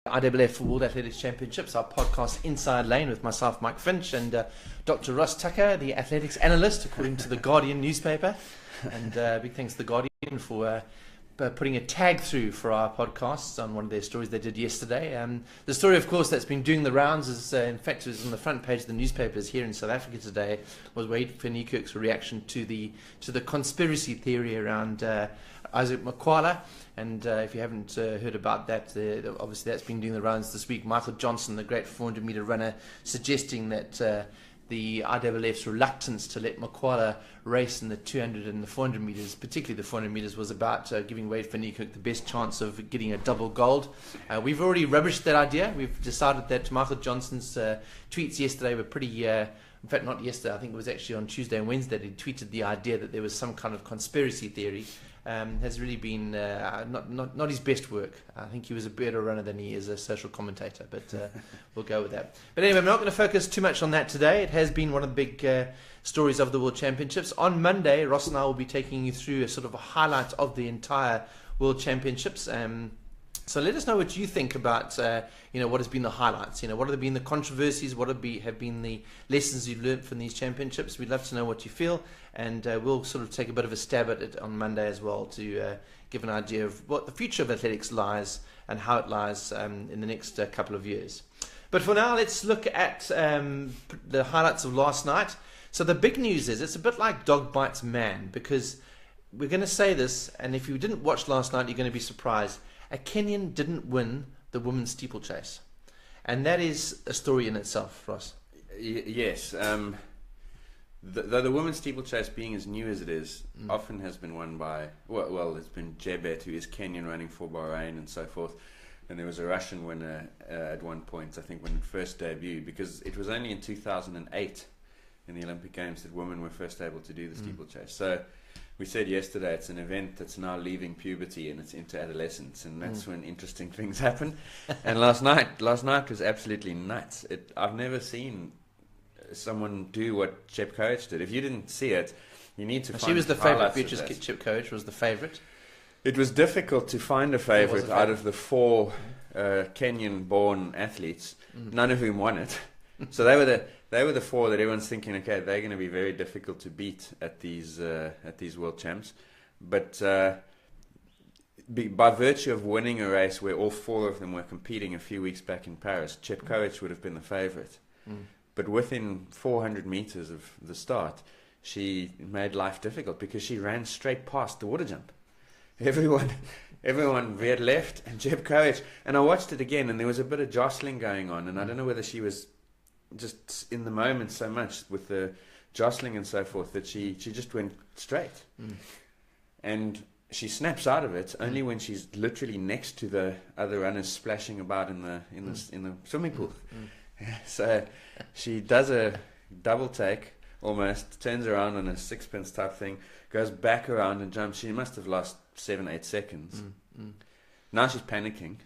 IAAF World Athletics Championships, our podcast Inside Lane with myself, Mike Finch, and Dr. Ross Tucker, the athletics analyst, according to the Guardian newspaper. And big thanks to the Guardian for putting a tag through for our podcasts on one of their stories they did yesterday. The story, of course, that's been doing the rounds is, in fact, it was on the front page of the newspapers here in South Africa today, was Wade van Niekerk's reaction to the conspiracy theory around Isaac Makwala. And if you haven't heard about that, obviously that's been doing the rounds this week. Michael Johnson, the great 400-meter runner, suggesting that the IAAF's reluctance to let Makwala race in the 200 and the 400 meters, particularly the 400 meters, was about giving Wade van Niekerk the best chance of getting a double gold. We've already rubbished that idea. We've decided that Michael Johnson's tweets yesterday were pretty... in fact, not yesterday, I think it was actually on Tuesday and Wednesday, he tweeted the idea that there was some kind of conspiracy theory. Has really been not his best work. I think he was a better runner than he is a social commentator, but we'll go with that. But anyway, I'm not going to focus too much on that today. It has been one of the big stories of the World Championships. On Monday, Ross and I will be taking you through a sort of a highlight of the entire World Championships. So let us know what you think about, what has been the highlights. What have been the controversies? What have been the lessons you've learned from these championships? We'd love to know what you feel, and we'll sort of take a bit of a stab at it on Monday as well to give an idea of what the future of athletics lies and how it lies in the next couple of years. But for now, let's look at the highlights of last night. So the big news is it's a bit like dog bites man, because we're going to say this, and if you didn't watch last night, you're going to be surprised. A Kenyan didn't win the women's steeplechase. And that is a story in itself, Ross. Yes. Though the women's steeplechase, being as new as it is, often has been won by, well, it's been Jebet, who is Kenyan, running for Bahrain and so forth. And there was a Russian winner at one point, I think, when it first debuted, because it was only in 2008 in the Olympic Games that women were first able to do the steeplechase. So we said yesterday it's an event that's now leaving puberty and it's into adolescence, and that's when interesting things happen. And last night was absolutely nuts. I've never seen someone do what Chep Coach did. If you didn't see it, you need to find it. She was the favourite. Beatrice Chep Coach was the favourite. It was difficult to find a favourite out of the four Kenyan-born athletes, none of whom won it. So they were the four that everyone's thinking, okay, they're going to be very difficult to beat at these world champs. But by virtue of winning a race where all four of them were competing a few weeks back in Paris, Chepkoech would have been the favourite. But within 400 meters of the start, she made life difficult because she ran straight past the water jump. Everyone veered left, and Chepkoech. And I watched it again, and there was a bit of jostling going on, and I don't know whether she was just in the moment so much with the jostling and so forth that she just went straight. And she snaps out of it only when she's literally next to the other runners splashing about in the swimming pool. So she does a double take almost, turns around on a sixpence type thing, goes back around and jumps. She must have lost 7-8 seconds. Now she's panicking,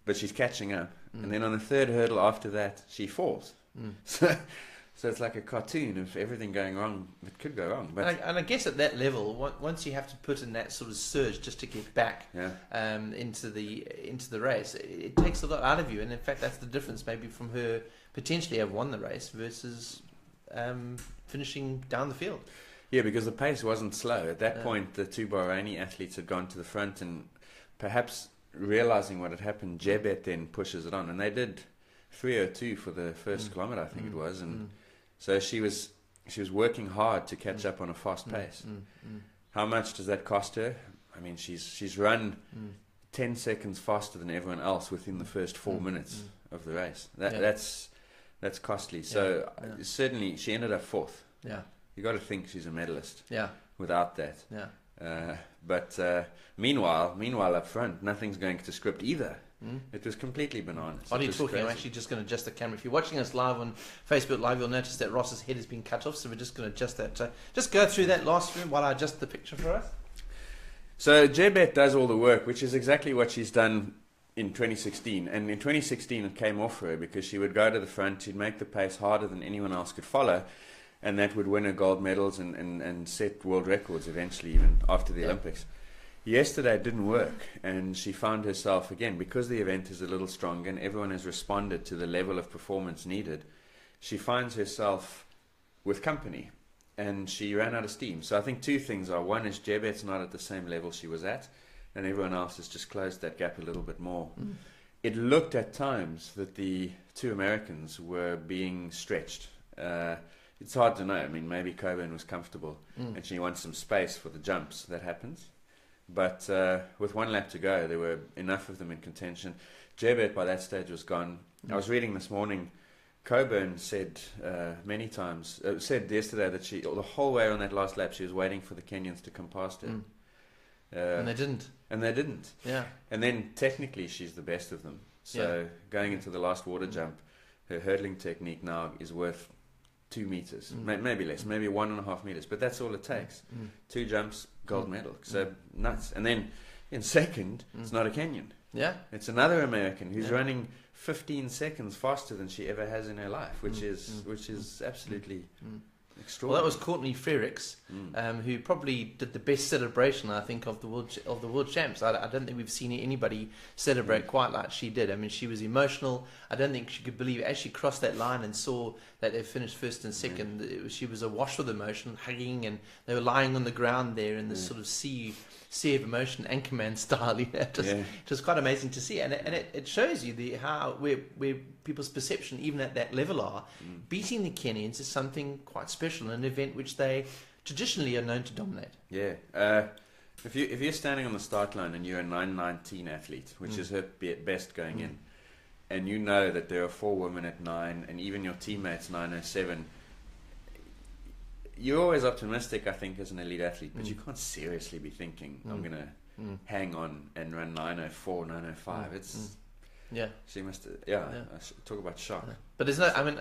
but she's catching up. And then on the third hurdle after that, she falls. So it's like a cartoon of everything going wrong that could go wrong. But and I guess at that level, once you have to put in that sort of surge just to get back into the race, it takes a lot out of you. And in fact, that's the difference maybe from her potentially have won the race versus finishing down the field. Yeah, because the pace wasn't slow. At that point, the two Bahraini athletes had gone to the front, and perhaps realizing what had happened, Jebet then pushes it on. And they did 3:02 for the first kilometre, I think it was. And so she was working hard to catch up on a fast pace. How much does that cost her? I mean, she's run 10 seconds faster than everyone else within the first 4 minutes of the race. That's costly. So certainly she ended up fourth. Yeah. You got to think she's a medalist. Yeah. Without that. Yeah. But meanwhile up front, nothing's going to script either. It was completely bananas. What are you talking? Crazy. I'm actually just going to adjust the camera. If you're watching us live on Facebook Live, you'll notice that Ross's head has been cut off, so we're just going to adjust that. Just go through that last room while I adjust the picture for us. So Jebet does all the work, which is exactly what she's done in 2016. And in 2016 it came off her because she would go to the front, she'd make the pace harder than anyone else could follow, and that would win her gold medals and set world records eventually, even after the Olympics. Yesterday it didn't work, and she found herself, again, because the event is a little stronger and everyone has responded to the level of performance needed, she finds herself with company, and she ran out of steam. So I think two things are, one is Jebet's not at the same level she was at, and everyone else has just closed that gap a little bit more. It looked at times that the two Americans were being stretched. It's hard to know. I mean, maybe Coburn was comfortable and she wants some space for the jumps. That happens. But with one lap to go, there were enough of them in contention. Jebet by that stage was gone. I was reading this morning, Coburn said many times, said yesterday that she, the whole way on that last lap, she was waiting for the Kenyans to come past her. And they didn't. And they didn't. Yeah. And then technically she's the best of them. So going into the last water jump, her hurdling technique now is worth 2 meters, maybe less, maybe 1.5 meters, but that's all it takes. 2 jumps, gold medal. So nuts. And then in second, it's not a Kenyan. Yeah. It's another American who's running 15 seconds faster than she ever has in her life, which is absolutely extraordinary. Well, that was Courtney Frerichs, who probably did the best celebration, I think, of the world champs. I don't think we've seen anybody celebrate quite like she did. I mean, she was emotional. I don't think she could believe it. As she crossed that line and saw that they finished first and second, she was awash with emotion, hugging, and they were lying on the ground there in this sort of sea of emotion, Anchorman style. You know, it was quite amazing to see, and it shows you where people's perception, even at that level, are. Beating the Kenyans is something quite special, an event which they traditionally are known to dominate. Yeah. If you're standing on the start line and you're a 9:19 athlete, which is her best going in, and you know that there are 4 women at 9, and even your teammates 9:07. You're always optimistic, I think, as an elite athlete, but you can't seriously be thinking, I'm going to hang on and run 9:04, 9:05. It's she must talk about shock. But there's no, I mean,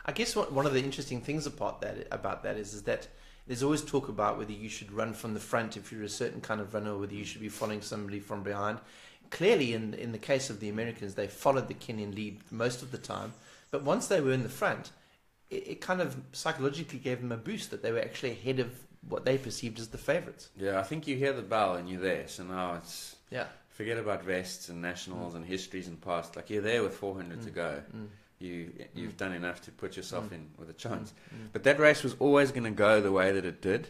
I guess one of the interesting things about that is that there's always talk about whether you should run from the front if you're a certain kind of runner, or whether you should be following somebody from behind. Clearly, in the case of the Americans, they followed the Kenyan lead most of the time, but once they were in the front, it kind of psychologically gave them a boost that they were actually ahead of what they perceived as the favourites. Yeah, I think you hear the bell and you're there. So now it's forget about vests and nationals and histories and past. Like, you're there with 400 to go. You've done enough to put yourself in with a chance. But that race was always going to go the way that it did,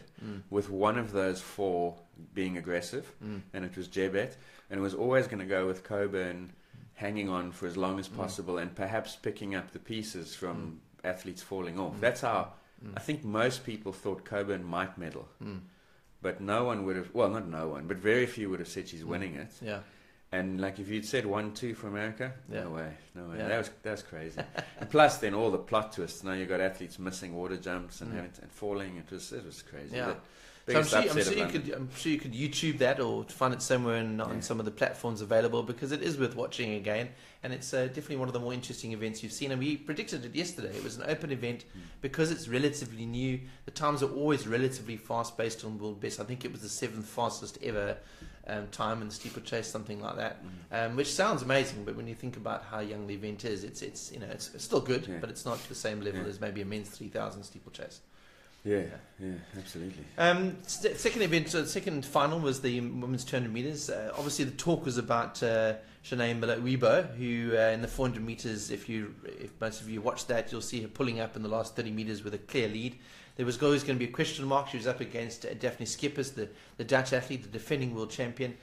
with one of those 4 being aggressive, and it was Jebet, and it was always going to go with Coburn hanging on for as long as possible and perhaps picking up the pieces from athletes falling off. That's how I think most people thought Coburn might medal, but no one would have, well, not no one, but very few would have said she's winning it. Yeah. And like, if you'd said 1-2 for America, no way. Yeah. That was crazy. And plus then all the plot twists. Now you've got athletes missing water jumps and falling. It was crazy. Yeah. So I'm sure you could YouTube that, or find it somewhere on some of the platforms available, because it is worth watching again, and it's definitely one of the more interesting events you've seen. And we predicted it yesterday. It was an open event because it's relatively new. The times are always relatively fast based on world best. I think it was the 7th fastest ever time in the steeplechase, something like that, which sounds amazing. But when you think about how young the event is, it's still good, but it's not the same level as maybe a men's 3,000 steeplechase. Yeah, absolutely. Second event, second final was the women's 200 meters. Obviously, the talk was about Shanae Miller-Uibo, who in the 400 meters, if most of you watched that, you'll see her pulling up in the last 30 meters with a clear lead. There was always going to be a question mark. She was up against Daphne Schippers, the Dutch athlete, the defending world champion.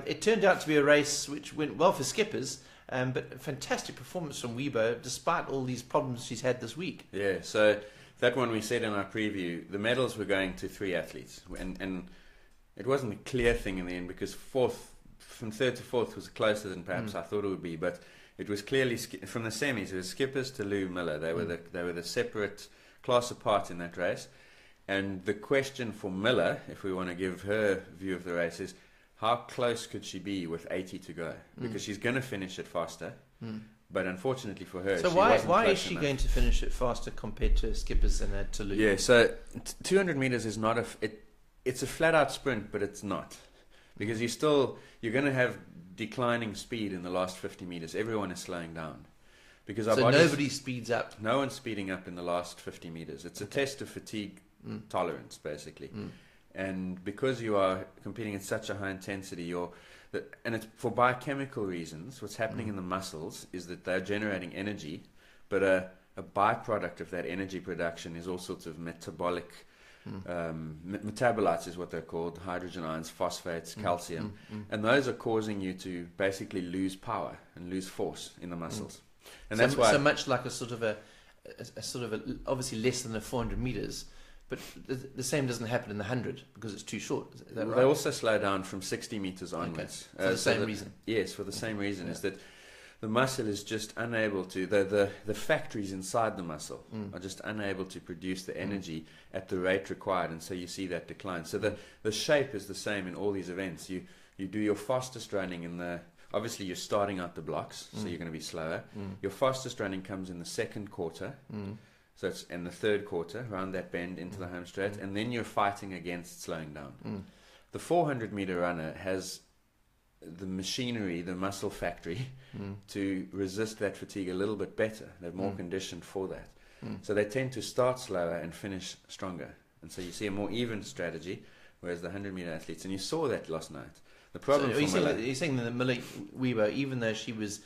It turned out to be a race which went well for Schippers, but a fantastic performance from Uibo, despite all these problems she's had this week. Yeah, so that one we said in our preview, the medals were going to 3 athletes, and it wasn't a clear thing in the end, because from 3rd to 4th was closer than perhaps I thought it would be, but it was clearly from the semis. It was Schippers to Lou Miller. They were the separate class apart in that race, and the question for Miller, if we want to give her view of the race, is how close could she be with 80 to go, because she's going to finish it faster. But unfortunately for her, so why is she going to finish it faster compared to Schippers and to Lou? Yeah, so 200 meters is not it's a flat out sprint, but it's not, because you're going to have declining speed in the last 50 meters. Everyone is slowing down, because nobody speeds up. No one's speeding up in the last 50 meters. It's a test of fatigue tolerance, basically. And because you are competing at such a high intensity, and it's for biochemical reasons, what's happening in the muscles is that they're generating energy, but a byproduct of that energy production is all sorts of metabolic metabolites, is what they're called: hydrogen ions, phosphates, calcium, and those are causing you to basically lose power and lose force in the muscles. And that's why, so much like a sort of obviously less than the 400 meters. But the same doesn't happen in the 100 because it's too short. Is that right? They also slow down from 60 meters onwards. Okay. For the same reason. Yes, for the same reason, is that the muscle is just unable to, the factories inside the muscle are just unable to produce the energy at the rate required, and so you see that decline. So the shape is the same in all these events. You do your fastest running obviously you're starting out the blocks, so you're going to be slower. Your fastest running comes in the second quarter. So it's in the third quarter, around that bend into the home straight, and then you're fighting against slowing down. The 400-meter runner has the machinery, the muscle factory, to resist that fatigue a little bit better. They're more conditioned for that. So they tend to start slower and finish stronger. And so you see a more even strategy, whereas the 100-meter athletes, and you saw that last night. The problem so you're saying that Millie Weber, even though she was,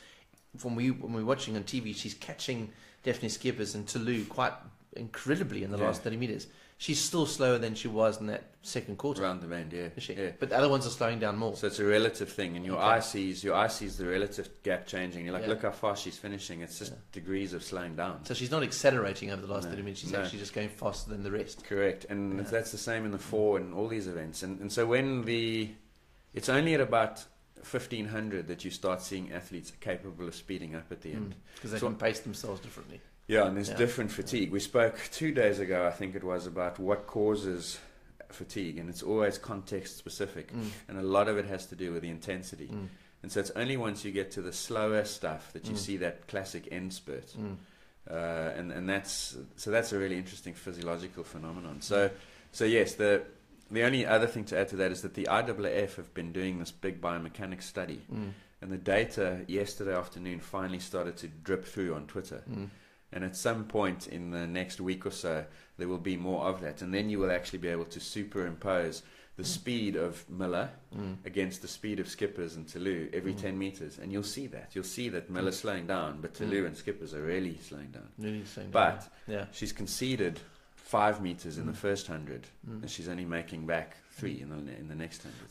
when we were watching on TV, she's catching Daphne Schippers and Toulouse quite incredibly in the last 30 meters. She's still slower than she was in that second quarter. Around the bend, yeah. Is she? Yeah. But the other ones are slowing down more. So it's a relative thing, and your eye sees the relative gap changing. You're like, look how fast she's finishing. It's just degrees of slowing down. So she's not accelerating over the last 30 minutes. She's actually just going faster than the rest. Correct, and that's the same in the 4 and all these events. And so it's only at about 1500 that you start seeing athletes capable of speeding up at the end. Because they can pace themselves differently. Yeah, and there's different fatigue. We spoke 2 days ago, I think it was, about what causes fatigue, and it's always context specific, and a lot of it has to do with the intensity. And so it's only once you get to the slower stuff that you see that classic end spurt. And that's a really interesting physiological phenomenon. So yes, the only other thing to add to that is that the IAAF have been doing this big biomechanics study, and the data yesterday afternoon finally started to drip through on Twitter. And at some point in the next week or so, there will be more of that. And then you will actually be able to superimpose the speed of Miller against the speed of Schippers and Toulouse every 10 meters. And you'll see that. You'll see that Miller's slowing down, but Toulouse and Schippers are really slowing down. Really slowing down. But she's conceded 5 meters in the first 100, and she's only making back 3 in the next 100.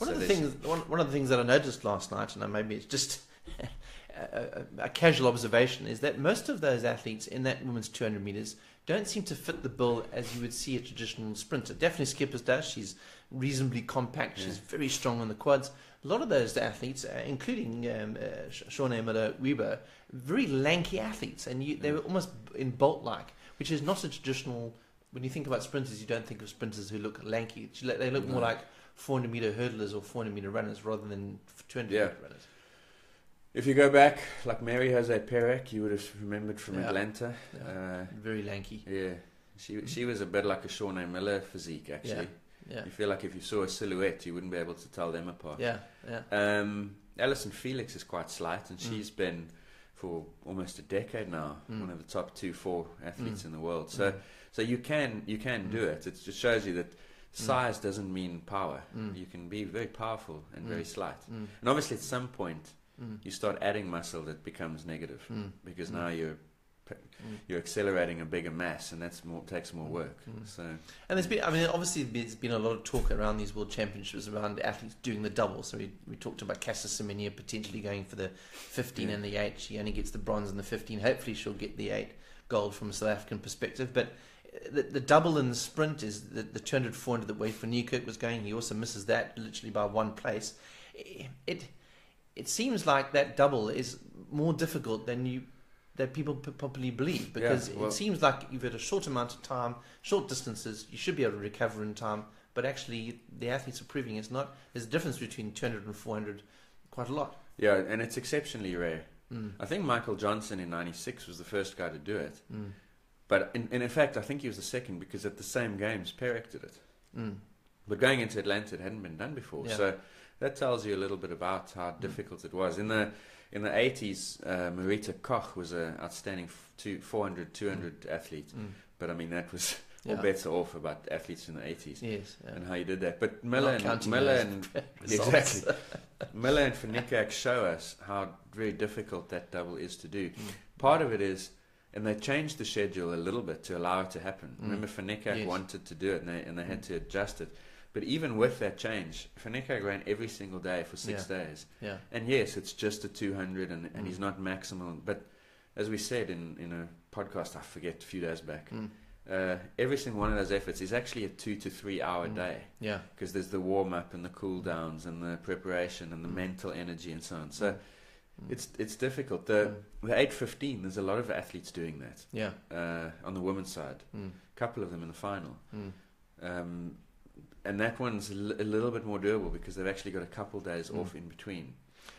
One of the things that I noticed last night, and maybe it's just a casual observation, is that most of those athletes in that women's 200 meters don't seem to fit the bill as you would see a traditional sprinter. Daphne Schippers does. She's reasonably compact. She's very strong on the quads. A lot of those athletes, including Shawnee Miller-Weber, very lanky athletes, and they were almost in Bolt-like, which is not a traditional. When you think about sprinters, you don't think of sprinters who look lanky. They look more like 400-meter hurdlers or 400-meter runners rather than 200-meter runners. If you go back, like Mary Jose Perec, you would have remembered from Atlanta. Very lanky. Yeah, she was a bit like a Shawnee Miller physique, actually. Yeah. You feel like if you saw a silhouette, you wouldn't be able to tell them apart. Yeah. Alison Felix is quite slight, and she's been for almost a decade now one of the top 2-4 athletes in the world. So you can do it. It just shows you that size doesn't mean power. You can be very powerful and very slight. And obviously, at some point, you start adding muscle that becomes negative because now you're accelerating a bigger mass, and takes more work. And there's been, obviously there's been a lot of talk around these World Championships around athletes doing the double. So we talked about Caster Semenya potentially going for the 15 and the 8. She only gets the bronze in the 15. Hopefully she'll get the 8 gold from a South African perspective. But the double in the sprint is the 200, 400 that Wade van Niekerk was going. He also misses that literally by 1 place. It seems like that double is more difficult than people probably believe, because it seems like you've had a short amount of time, short distances, you should be able to recover in time, but actually the athletes are proving it's not. There's a difference between 200 and 400 quite a lot. Yeah, and it's exceptionally rare. I think Michael Johnson in 96 was the first guy to do it. But in fact, I think he was the second, because at the same games, Perec did it. But going into Atlanta, it hadn't been done before. Yeah. So that tells you a little bit about how difficult it was. In the 80s, Marita Koch was an outstanding 400, 200 athlete. But that was all bets are off about athletes in the 80s and how you did that. But Miller and exactly Miller and Finicak show us how very difficult that double is to do. Part of it is, and they changed the schedule a little bit to allow it to happen. Remember, Finicak wanted to do it, and they had to adjust it. But even with that change, Finicak ran every single day for 6 days. Yeah. And yes, it's just a 200, and he's not maximal. But as we said in a podcast, I forget, a few days back, every single one of those efforts is actually a 2 to 3 hour day. Yeah. Because there's the warm up and the cool downs and the preparation and the mental energy and so on. So it's difficult. The 8:15, there's a lot of athletes doing that. Yeah. On the women's side, a couple of them in the final. And that one's a little bit more doable because they've actually got a couple days off in between.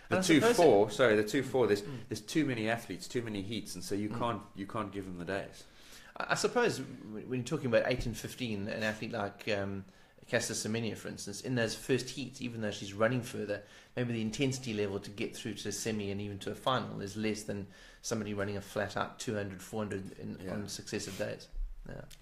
The 2-4, there's too many athletes, too many heats, and so you can't give them the days. I suppose when you're talking about 8 and 15, an athlete like Caster Semenya, for instance, in those first heats, even though she's running further, maybe the intensity level to get through to a semi and even to a final is less than somebody running a flat out 200, 400 on successive days.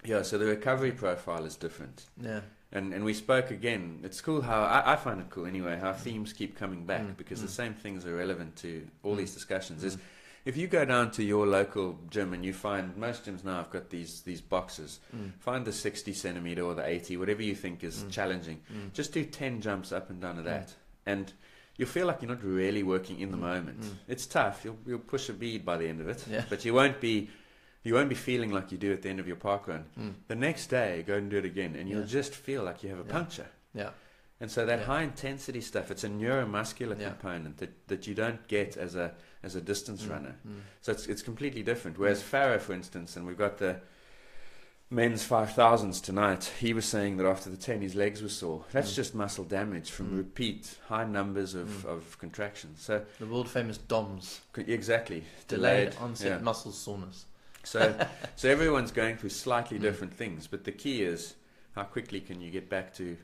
Yeah, so the recovery profile is different. Yeah. And we spoke again, it's cool how, I find it cool anyway, how themes keep coming back because the same things are relevant to all these discussions. Is if you go down to your local gym and you find, most gyms now have got these boxes, find the 60 centimeter or the 80, whatever you think is challenging, just do 10 jumps up and down to that. And you'll feel like you're not really working in the moment. It's tough, you'll push a bead by the end of it, but you won't be feeling like you do at the end of your park run. The next day, go and do it again, and you'll just feel like you have a puncture. Yeah. And so that high intensity stuff, it's a neuromuscular component that you don't get as a distance runner. So it's completely different. Whereas Farah, for instance, and we've got the men's 5,000s tonight, he was saying that after the 10 his legs were sore. That's just muscle damage from repeat high numbers of contractions. So the world famous DOMS. Exactly. Delayed onset muscle soreness. So everyone's going through slightly different things, but the key is how quickly can you get back to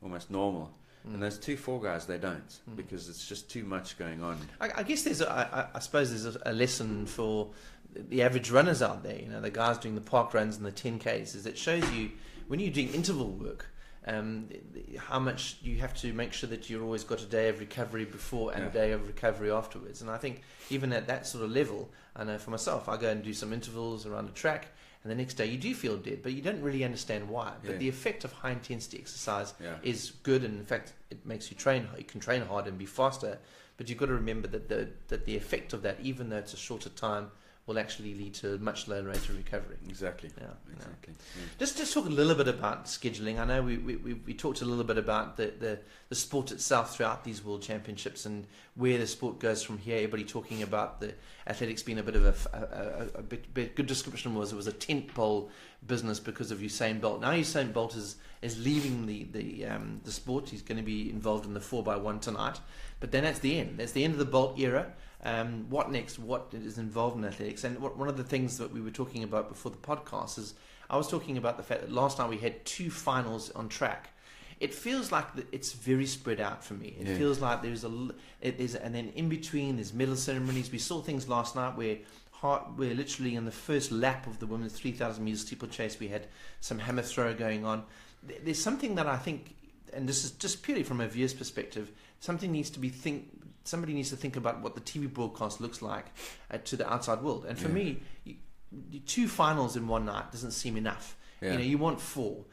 almost normal. And those 2-4 guys, they don't, because it's just too much going on. I guess I suppose there's a lesson for the average runners out there, the guys doing the park runs and the 10Ks, is it shows you when you're doing interval work, how much you have to make sure that you've always got a day of recovery before and a day of recovery afterwards. And I think even at that sort of level, I know for myself, I go and do some intervals around a track, and the next day you do feel dead, but you don't really understand why. But the effect of high intensity exercise is good, and in fact it makes you train. You can train hard and be faster, but you've got to remember that the effect of that, even though it's a shorter time, will actually lead to a much lower rate of recovery. Exactly. Exactly. Just talk a little bit about scheduling. I know we talked a little bit about the sport itself throughout these World Championships and where the sport goes from here. Everybody talking about the athletics being a bit of a bit good description was it was a tentpole business because of Usain Bolt. Now Usain Bolt is leaving the sport. He's going to be involved in the 4x1 tonight. But then that's the end. That's the end of the Bolt era. What next? What is involved in athletics? And one of the things that we were talking about before the podcast is I was talking about the fact that last night we had 2 finals on track. It feels like it's very spread out for me. It feels like there's and then in between there's medal ceremonies. We saw things last night where literally in the first lap of the women's 3,000 meters steeplechase we had some hammer throw going on. There's something that I think, and this is just purely from a viewer's perspective, somebody needs to think about what the TV broadcast looks like to the outside world. And for me, 2 finals in one night doesn't seem enough. You want 4.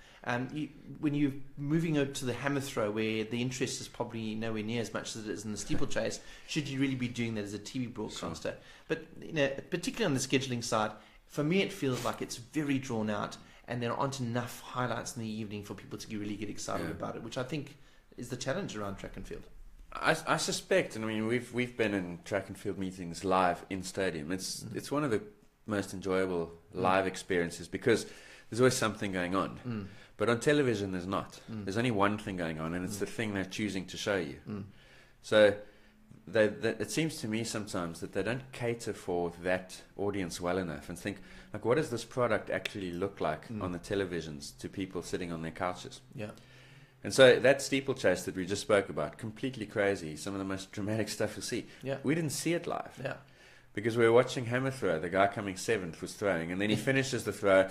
When you're moving over to the hammer throw, where the interest is probably nowhere near as much as it is in the steeplechase, should you really be doing that as a TV broadcaster? Sure. But particularly on the scheduling side, for me it feels like it's very drawn out, and there aren't enough highlights in the evening for people to really get excited about it, which I think is the challenge around track and field. I suspect, and I mean we've been in track and field meetings live in stadium. It's one of the most enjoyable live experiences because there's always something going on. But on television there's not. There's only one thing going on, and it's the thing they're choosing to show you. So it seems to me sometimes that they don't cater for that audience well enough and think, like, what does this product actually look like on the televisions to people sitting on their couches? Yeah. And so that steeplechase that we just spoke about, completely crazy, some of the most dramatic stuff you'll see. Yeah. We didn't see it live. Yeah. Because we were watching hammer throw. The guy coming 7th was throwing, and then he finishes the throw,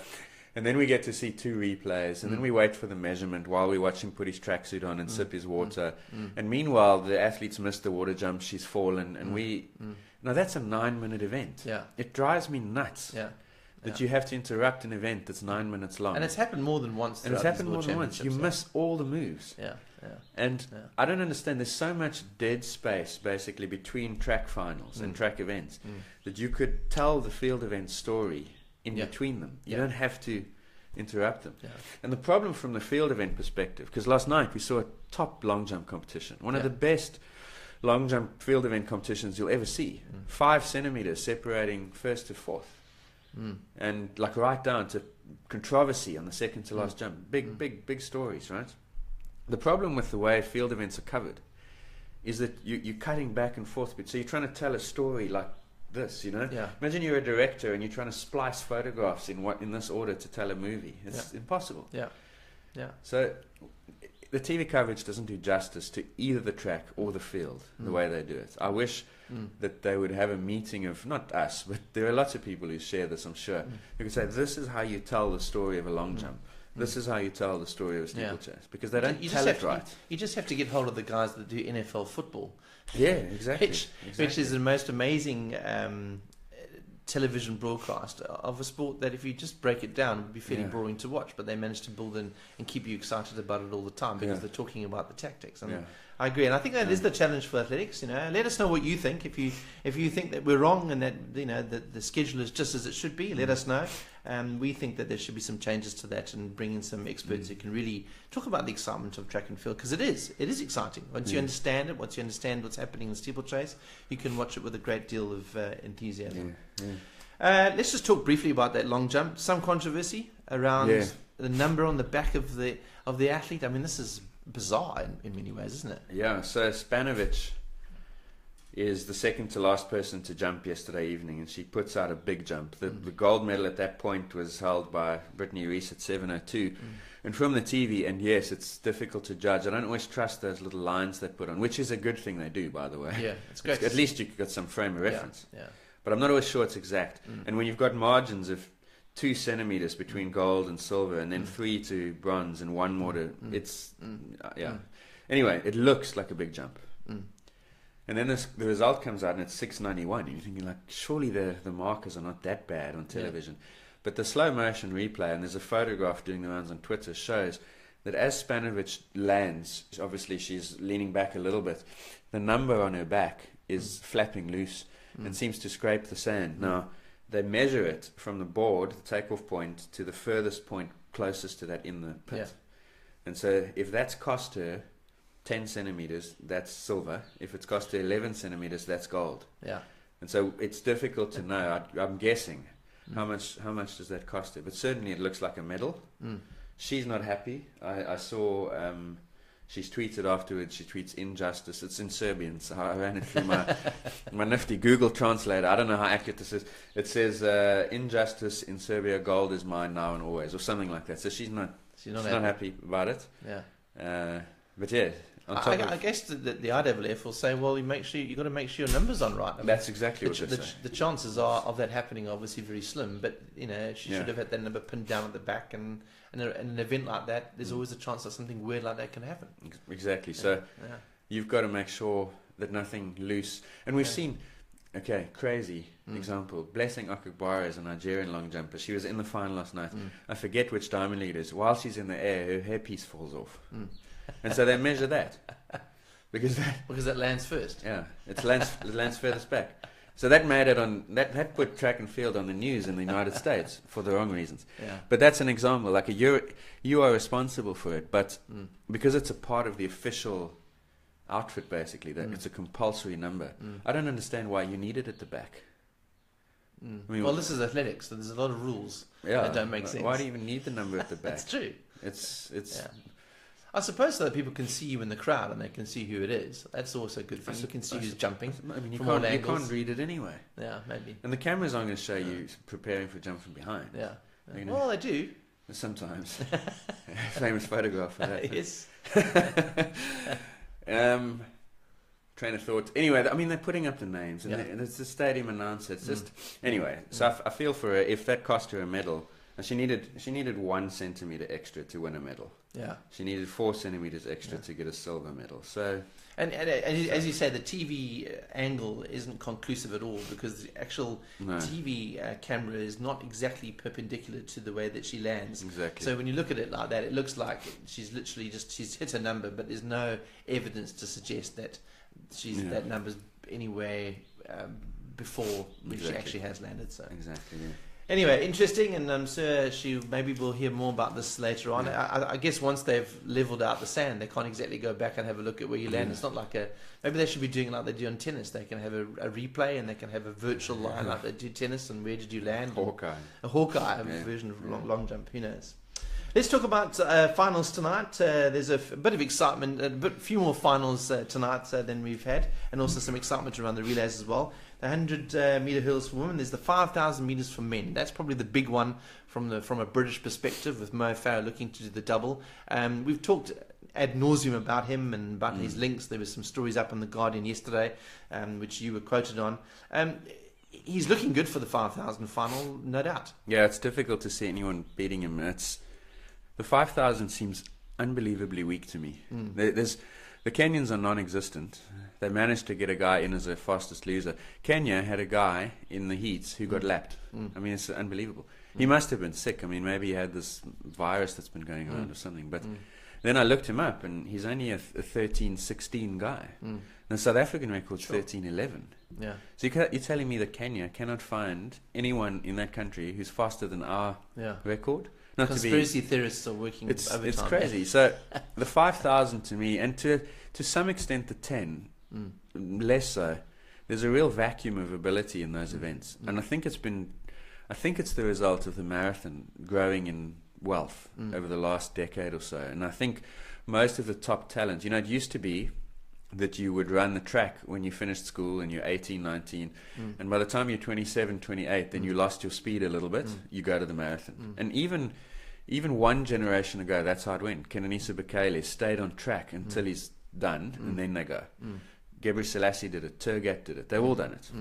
And then we get to see 2 replays, and then we wait for the measurement while we watch him put his tracksuit on and sip his water. And meanwhile, the athlete's missed the water jump, she's fallen, and now that's a 9-minute event. Yeah. It drives me nuts. Yeah. That you have to interrupt an event that's 9 minutes long. And it's happened more than once. And it's happened more than once. You miss all the moves. Yeah. And I don't understand. There's so much dead space, basically, between track finals and track events that you could tell the field event story in between them. You don't have to interrupt them. Yeah. And the problem from the field event perspective, because last night we saw a top long jump competition, one of the best long jump field event competitions you'll ever see. 5 centimeters separating first to fourth. And like right down to controversy on the second to last jump. Big stories, right? The problem with the way field events are covered is that you're cutting back and forth. So you're trying to tell a story like this, Yeah. Imagine you're a director and you're trying to splice photographs in this order to tell a movie. It's impossible. Yeah. So the TV coverage doesn't do justice to either the track or the field the way they do it. I wish that they would have a meeting of, not us, but there are lots of people who share this, I'm sure, who could say, this is how you tell the story of a long jump. This is how you tell the story of a steeplechase. Because they don't tell it right. You just have to get hold of the guys that do NFL football. Yeah, exactly. Which is the most amazing television broadcast of a sport that if you just break it down, it would be fairly boring to watch, but they manage to build in and keep you excited about it all the time because they're talking about the tactics. And I agree, and I think that is the challenge for athletics. Let us know what you think. If you think that we're wrong and that that the schedule is just as it should be, let us know. We think that there should be some changes to that and bring in some experts who can really talk about the excitement of track and field, because it is exciting. Once you understand it, once you understand what's happening in steeplechase, you can watch it with a great deal of enthusiasm. Let's just talk briefly about that long jump. Some controversy around the number on the back of the athlete. I mean, this is bizarre in many ways, isn't it? Yeah. So Spanovich is the second to last person to jump yesterday evening, and she puts out a big jump. The gold medal at that point was held by Brittany Reese at 7:02. And from the TV, and yes, it's difficult to judge. I don't always trust those little lines they put on, which is a good thing they do, by the way. Yeah, it's great. At least you got some frame of reference. Yeah. But I'm not always sure it's exact. And when you've got margins of 2 centimeters between gold and silver, and then 3 to bronze and 1 more to, it's Anyway, it looks like a big jump. And then the result comes out and it's 691, and you're thinking like, surely the markers are not that bad on television. But the slow motion replay, and there's a photograph doing the rounds on Twitter, shows that as Spanovich lands, obviously she's leaning back a little bit, the number on her back is flapping loose and seems to scrape the sand. Now, they measure it from the board, the takeoff point, to the furthest point closest to that in the pit. And so if that's cost her 10 centimeters, that's silver. If it's cost her 11 centimeters, that's gold. And so it's difficult to know. I'm guessing how much does that cost her. But certainly it looks like a medal. She's not happy. I saw she's tweeted afterwards. She tweets injustice. It's in Serbian, so I ran it through my nifty Google translator. I don't know how accurate this is. It says injustice in Serbia, gold is mine now and always, or something like that. So she's not happy about it. But yeah, I guess the IAAF will say, well, you got to make sure your numbers on right. I mean, that's exactly what they say. The chances of that happening are obviously very slim, but she should have had that number pinned down at the back, and in an event like that, there's always a chance that something weird like that can happen. Exactly. So you've got to make sure that nothing loose. And we've seen, crazy example. Blessing Okagbara is a Nigerian long jumper. She was in the final last night. I forget which diamond league it is. While she's in the air, her hairpiece falls off. And so they measure that. Because it lands first. Yeah, it lands furthest back. So that made it that put track and field on the news in the United States for the wrong reasons. But that's an example. Like you are responsible for it, but because it's a part of the official outfit, basically, that it's a compulsory number. I don't understand why you need it at the back. I mean, well, this is athletics, so there's a lot of rules that don't make sense. Why do you even need the number at the back? That's true. It's. I suppose so that people can see you in the crowd and they can see who it is. That's also a good thing. You can see who's jumping. I mean, you can't read it anyway. Yeah, maybe. And the cameras aren't going to show you preparing for jump from behind. Yeah. Well, they do. Sometimes. Famous photograph for that. Yes. Train of thought. Anyway, I mean, they're putting up the names, and it's the stadium announcer. It's just anyway. So I feel for her. If that cost her a medal, And she needed 1 centimeter extra to win a medal. Yeah. She needed 4 centimeters extra to get a silver medal. So, and as you say, the TV angle isn't conclusive at all, because the actual TV camera is not exactly perpendicular to the way that she lands. Exactly. So when you look at it like that, it looks like she's literally she's hit a number, but there's no evidence to suggest that that number's anywhere before when she actually has landed. So exactly. Yeah. Anyway, interesting, and I'm sure maybe we'll hear more about this later on. I guess once they've leveled out the sand, they can't exactly go back and have a look at where you land. It's not like maybe they should be doing like they do on tennis. They can have a replay, and they can have a virtual line like they do tennis, and where did you land? A Hawkeye version of long jump. Who knows? Let's talk about finals tonight. There's a bit of excitement, a few more finals tonight than we've had, and also some excitement around the relays as well. The 100 meter hurdles for women. There's the 5,000 meters for men. That's probably the big one from a British perspective, with Mo Farah looking to do the double. We've talked ad nauseum about him and about his links. There were some stories up in the Guardian yesterday, which you were quoted on. He's looking good for the 5,000 final, no doubt. Yeah, it's difficult to see anyone beating him. The 5,000 seems unbelievably weak to me. The Kenyans are non-existent. They managed to get a guy in as a fastest loser. Kenya had a guy in the heats who got lapped. I mean, it's unbelievable. He must have been sick. I mean, maybe he had this virus that's been going around or something. But then I looked him up, and he's only a 13-16 guy. And the South African record's 13-11. Yeah. So you're telling me that Kenya cannot find anyone in that country who's faster than our record? Conspiracy theorists are working overtime. It's crazy. So the 5,000 to me, and to some extent the 10, less so. There's a real vacuum of ability in those events, and I think it's the result of the marathon growing in wealth over the last decade or so. And I think most of the top talent, it used to be that you would run the track when you finished school and you're 18, 19, and by the time you're 27, 28, then you lost your speed a little bit, you go to the marathon. And even one generation ago, that's how it went. Kenenisa Bekele stayed on track until he's done, and then they go. Gebre Selassie did it, Turgat did it, they've all done it.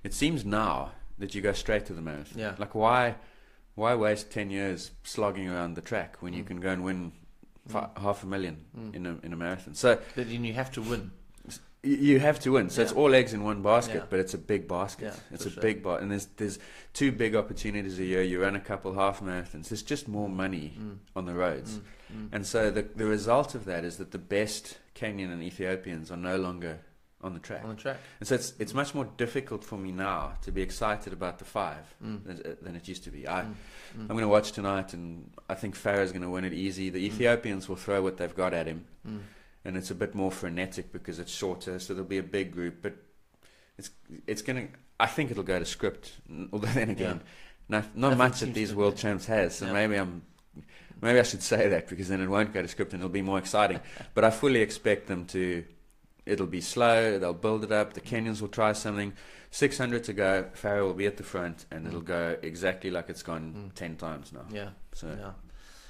It seems now that you go straight to the marathon. Yeah. Like, why waste 10 years slogging around the track when you can go and win $500,000 in a marathon? So but you have to win. You have to win. So it's all eggs in one basket, but it's a big basket. Yeah, it's a big basket, and there's 2 big opportunities a year. You run a couple half marathons. There's just more money on the roads, and so the result of that is that the best Kenyan and Ethiopians are no longer on the track. And so it's much more difficult for me now to be excited about the 5 than it used to be. I'm going to watch tonight, and I think Farah's going to win it easy. The Ethiopians will throw what they've got at him. And it's a bit more frenetic because it's shorter, so there'll be a big group. But it's going to. I think it'll go to script. Although then again, not much that these world champs has. So maybe I should say that, because then it won't go to script and it'll be more exciting. But I fully expect them to. It'll be slow. They'll build it up. The Kenyans will try something. 600 to go. Farah will be at the front, and it'll go exactly like it's gone 10 times now. Yeah. So. Yeah.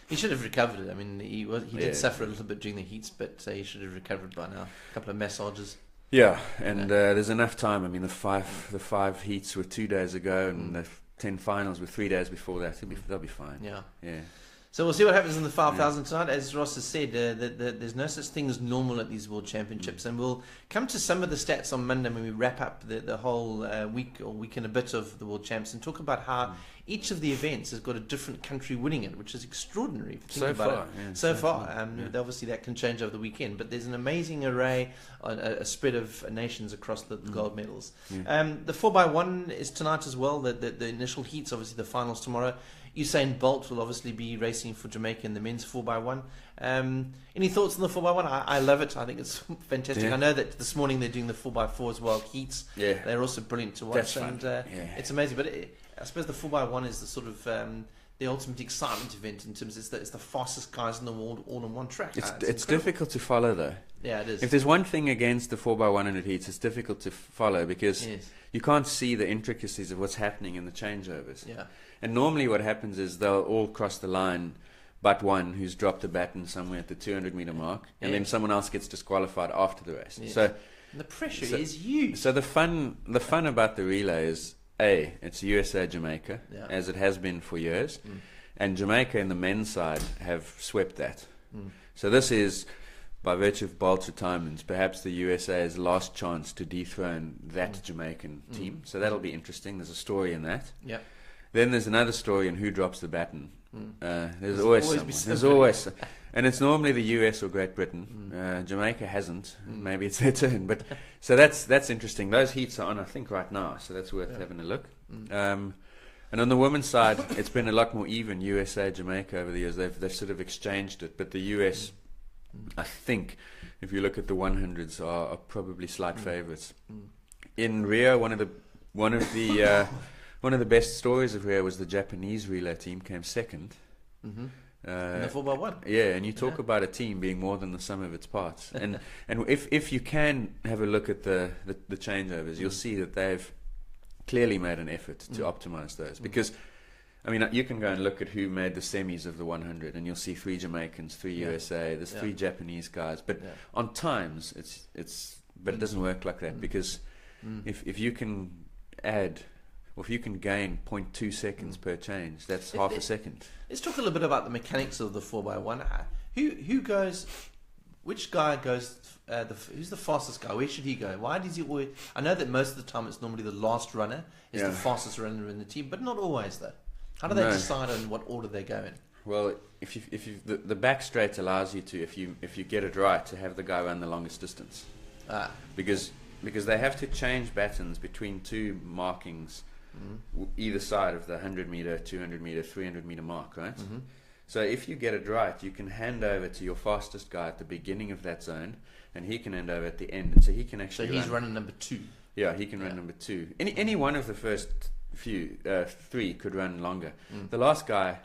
He should have recovered it. I mean, he did suffer a little bit during the heats, but he should have recovered by now. A couple of massages. Yeah, and there's enough time. I mean, the five heats were 2 days ago, and the 10 finals were 3 days before that. They'll be fine. Yeah. Yeah. So we'll see what happens in the 5,000 tonight. As Ross has said, there's no such thing as normal at these World Championships. And we'll come to some of the stats on Monday when we wrap up the whole week or week and a bit of the World Champs, and talk about how each of the events has got a different country winning it, which is extraordinary if you think about it. Yeah, so far. Obviously that can change over the weekend, but there's an amazing array, a spread of nations across the gold medals. Yeah. The 4x1 is tonight as well. The initial heats, obviously the finals tomorrow. Usain Bolt will obviously be racing for Jamaica in the men's 4x1. Any thoughts on the 4x1? I love it. I think it's fantastic. Yeah. I know that this morning they're doing the 4x4 as well, heats. Yeah. They're also brilliant to watch. That's fun. And it's amazing. But I suppose the 4x1 is the sort of the ultimate excitement event in terms of it's the fastest guys in the world all on one track. It's difficult to follow, though. Yeah, it is. If there's one thing against the 4x100 heats, it's difficult to follow because you can't see the intricacies of what's happening in the changeovers. Yeah. And normally what happens is they'll all cross the line but one who's dropped a baton somewhere at the 200 meter mark, and then someone else gets disqualified after the race. Yes. So and the pressure is huge. So the fun about the relay is it's USA Jamaica, as it has been for years, and Jamaica in the men's side have swept that. So this is, by virtue of Bolt's retirement, perhaps the USA's last chance to dethrone that Jamaican team. So that'll be interesting. There's a story in that. Yeah. Then there's another story in who drops the baton. There's always always, and it's normally the US or Great Britain. Jamaica hasn't. Maybe it's their turn. But so that's interesting. Those heats are on, I think, right now. So that's worth having a look. And on the women's side, it's been a lot more even. USA, Jamaica over the years, they've sort of exchanged it. But the US, I think, if you look at the 100s, are probably slight favourites. In Rio, one of the best stories of Rio was the Japanese relay team came second. In the 4x1. Yeah, and you talk about a team being more than the sum of its parts. And if you can have a look at the changeovers, you'll see that they've clearly made an effort to optimize those. Because, I mean, you can go and look at who made the semis of the 100, and you'll see 3 Jamaicans, 3 USA, there's 3 Japanese guys. But on times, but it doesn't work like that, because if you can add, or if you can gain 0.2 seconds per change, that's half a second. Let's talk a little bit about the mechanics of the 4x1. Who goes? Which guy goes? Who's the fastest guy? Where should he go? Why does he always? I know that most of the time it's normally the last runner is the fastest runner in the team, but not always though. How do they decide on what order they go in? Well, the back straight allows you to, if you get it right, to have the guy run the longest distance. Because they have to change batons between 2 markings, either side of the 100 meter, 200 meter, 300 meter mark, right? So if you get it right, you can hand over to your fastest guy at the beginning of that zone, and he can hand over at the end. And so he can actually. So he's running number 2. Yeah, he can run number 2. Any one of the first 3 could run longer. The last guy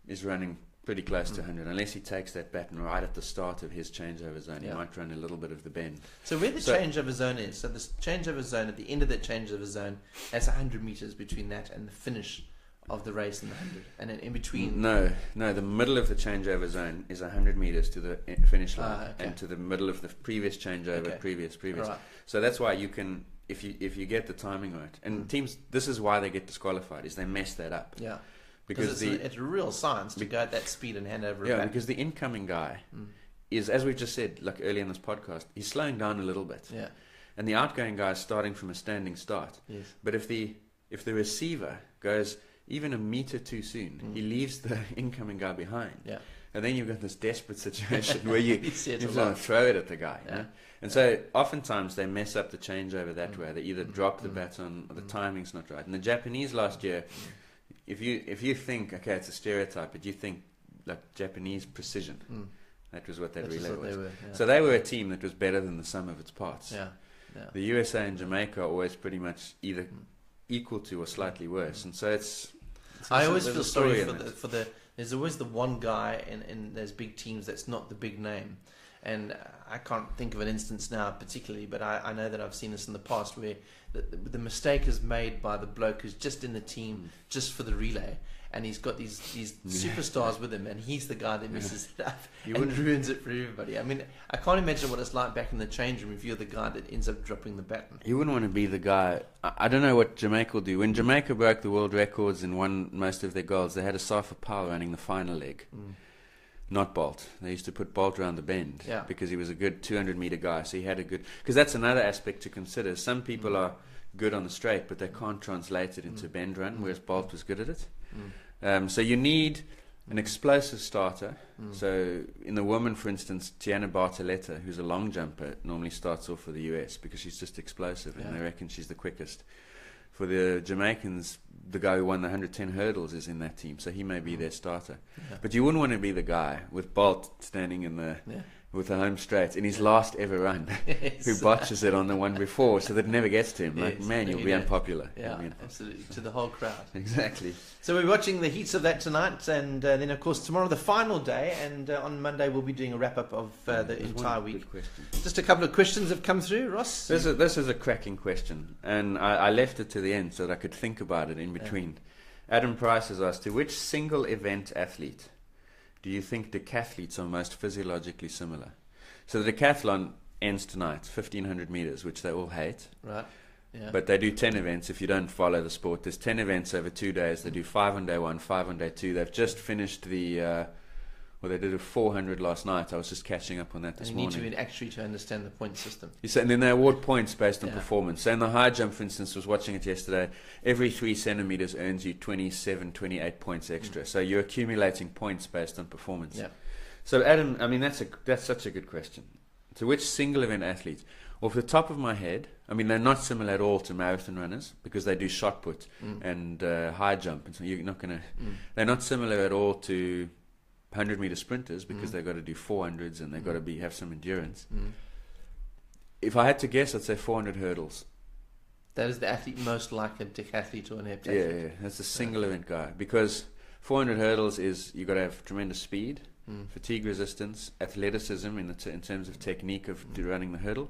is running pretty close to 100, unless he takes that baton right at the start of his changeover zone. He might run a little bit of the bend. So where the changeover zone is, so this changeover zone, at the end of that changeover zone, has 100 meters between that and the finish of the race in the 100, and then in between. No, the middle of the changeover zone is 100 meters to the finish line, and to the middle of the previous changeover, previous. Right. So that's why you can, if you get the timing right, and teams, this is why they get disqualified, is they mess that up. Yeah. Because it's a real science to go at that speed and hand over a baton. Because the incoming guy is, as we've just said, like earlier in this podcast, he's slowing down a little bit. Yeah. And the outgoing guy is starting from a standing start. Yes. But if the receiver goes even a meter too soon, he leaves the incoming guy behind. Yeah. And then you've got this desperate situation where you just want to throw it at the guy. Yeah. And so oftentimes they mess up the changeover that way. They either drop the baton or the timing's not right. And the Japanese last year, if you think, okay, it's a stereotype, but you think like Japanese precision, that was what that relay was. So they were a team that was better than the sum of its parts. Yeah. Yeah. The USA and Jamaica are always pretty much either equal to or slightly worse. And so I always feel sorry for the there's always the one guy in those big teams that's not the big name. And I can't think of an instance now particularly, but I know that I've seen this in the past where the mistake is made by the bloke who's just in the team just for the relay, and he's got these superstars with him, and he's the guy that messes it up and ruins it for everybody. I mean, I can't imagine what it's like back in the change room if you're the guy that ends up dropping the baton. You wouldn't want to be the guy. I don't know what Jamaica will do. When Jamaica broke the world records and won most of their goals, they had a Safa Powell running the final leg. Not Bolt. They used to put Bolt around the bend because he was a good 200-meter guy. So he had a good... Because that's another aspect to consider. Some people are good on the straight, but they can't translate it into bend run, whereas Bolt was good at it. So you need an explosive starter. So in the woman, for instance, Tiana Bartoletta, who's a long jumper, normally starts off for the US because she's just explosive, and they reckon she's the quickest. For the Jamaicans, the guy who won the 110 hurdles is in that team, so he may be their starter. But you wouldn't want to be the guy with Bolt standing in the with the home straight in his last ever run, who botches it on the one before, so that it never gets to him. Like, man, you'll be unpopular. Yeah, absolutely, to the whole crowd. Exactly. So we're watching the heats of that tonight, and then of course tomorrow the final day, and on Monday we'll be doing a wrap up of the entire week. Just a couple of questions have come through, Ross. This is a cracking question, and I left it to the end so that I could think about it in between. Adam Price has asked, to which single event athlete do you think decathletes are most physiologically similar? So the decathlon ends tonight, 1,500 meters, which they all hate. Right. Yeah. But they do 10 events if you don't follow the sport. There's 10 events over 2 days. They do 5 on day 1, 5 on day 2. They've just finished they did a 400 last night. I was just catching up on that this morning. You need to actually to understand the point system. And then they award points based on performance. So in the high jump, for instance, was watching it yesterday, every 3 centimeters earns you 27, 28 points extra. So you're accumulating points based on performance. Yeah. So Adam, I mean, that's such a good question. So which single event athletes? Off the top of my head, I mean, they're not similar at all to marathon runners because they do shot put and high jump. And so you're not going to... They're not similar at all to 100-meter sprinters because they've got to do 400s and they've got to have some endurance. If I had to guess, I'd say 400 hurdles. That is the athlete most like a decathlete or an heptathlete. Yeah, that's a single event guy because 400 hurdles is you've got to have tremendous speed, fatigue resistance, athleticism in terms of technique of running the hurdle.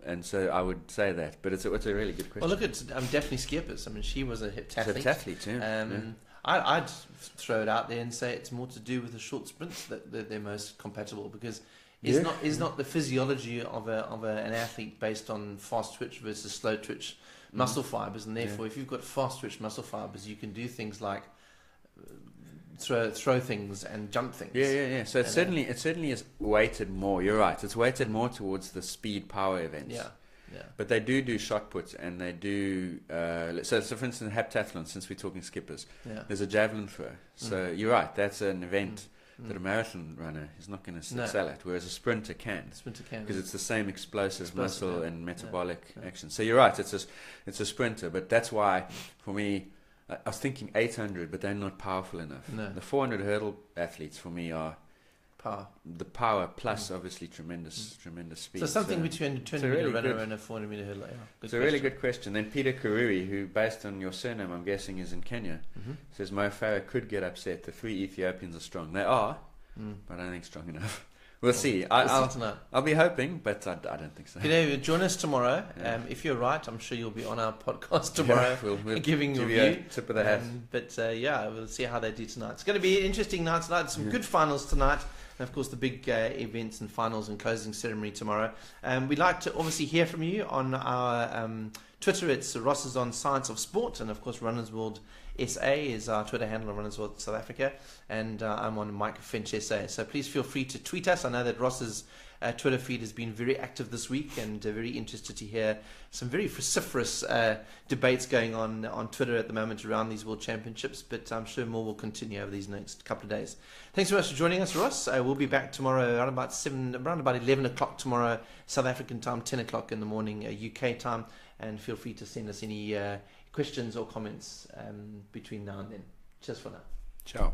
And so I would say that, but it's a really good question. Well, look at Daphne Schippers. I mean, she was a heptathlete. It's a heptathlete, yeah. I'd throw it out there and say it's more to do with the short sprints that they're most compatible because is not the physiology of an athlete based on fast twitch versus slow twitch muscle fibers, and therefore if you've got fast twitch muscle fibers, you can do things like throw things and jump things. Yeah. So it certainly is weighted more. You're right. It's weighted more towards the speed power events. Yeah. But they do shot puts and they do. So for instance, heptathlon. Since we're talking skippers, there's a javelin throw. So you're right. That's an event that a marathon runner is not going to excel at, whereas a sprinter can. Because it's the same explosive muscle and metabolic action. So you're right. It's a sprinter, but that's why for me. I was thinking 800, but they're not powerful enough. No. The 400 hurdle athletes for me are the power plus obviously tremendous speed. So something between a 200-meter runner and a 400-meter hurdler. It's a really good question. Then Peter Karuri, who based on your surname I'm guessing is in Kenya, says Mo Farah could get upset. The 3 Ethiopians are strong. They are, but I don't think strong enough. We'll see. I'll be hoping, but I don't think so. Join us tomorrow. If you're right, I'm sure you'll be on our podcast tomorrow we'll giving your you view. A tip of the hat. But we'll see how they do tonight. It's going to be an interesting night tonight. Some good finals tonight. And of course, the big events and finals and closing ceremony tomorrow. We'd like to obviously hear from you on our Twitter. It's Ross is on Science of Sport. And of course, Runners World SA is our Twitter handle, Runners World South Africa, and I'm on Mike Finch SA. So please feel free to tweet us. I know that Ross's Twitter feed has been very active this week, and very interested to hear some very vociferous debates going on Twitter at the moment around these World Championships. But I'm sure more will continue over these next couple of days. Thanks very much for joining us, Ross. We'll be back tomorrow around about 11 o'clock tomorrow, South African time, 10 o'clock in the morning, UK time. And feel free to send us any questions or comments between now and then. Cheers for now. Ciao.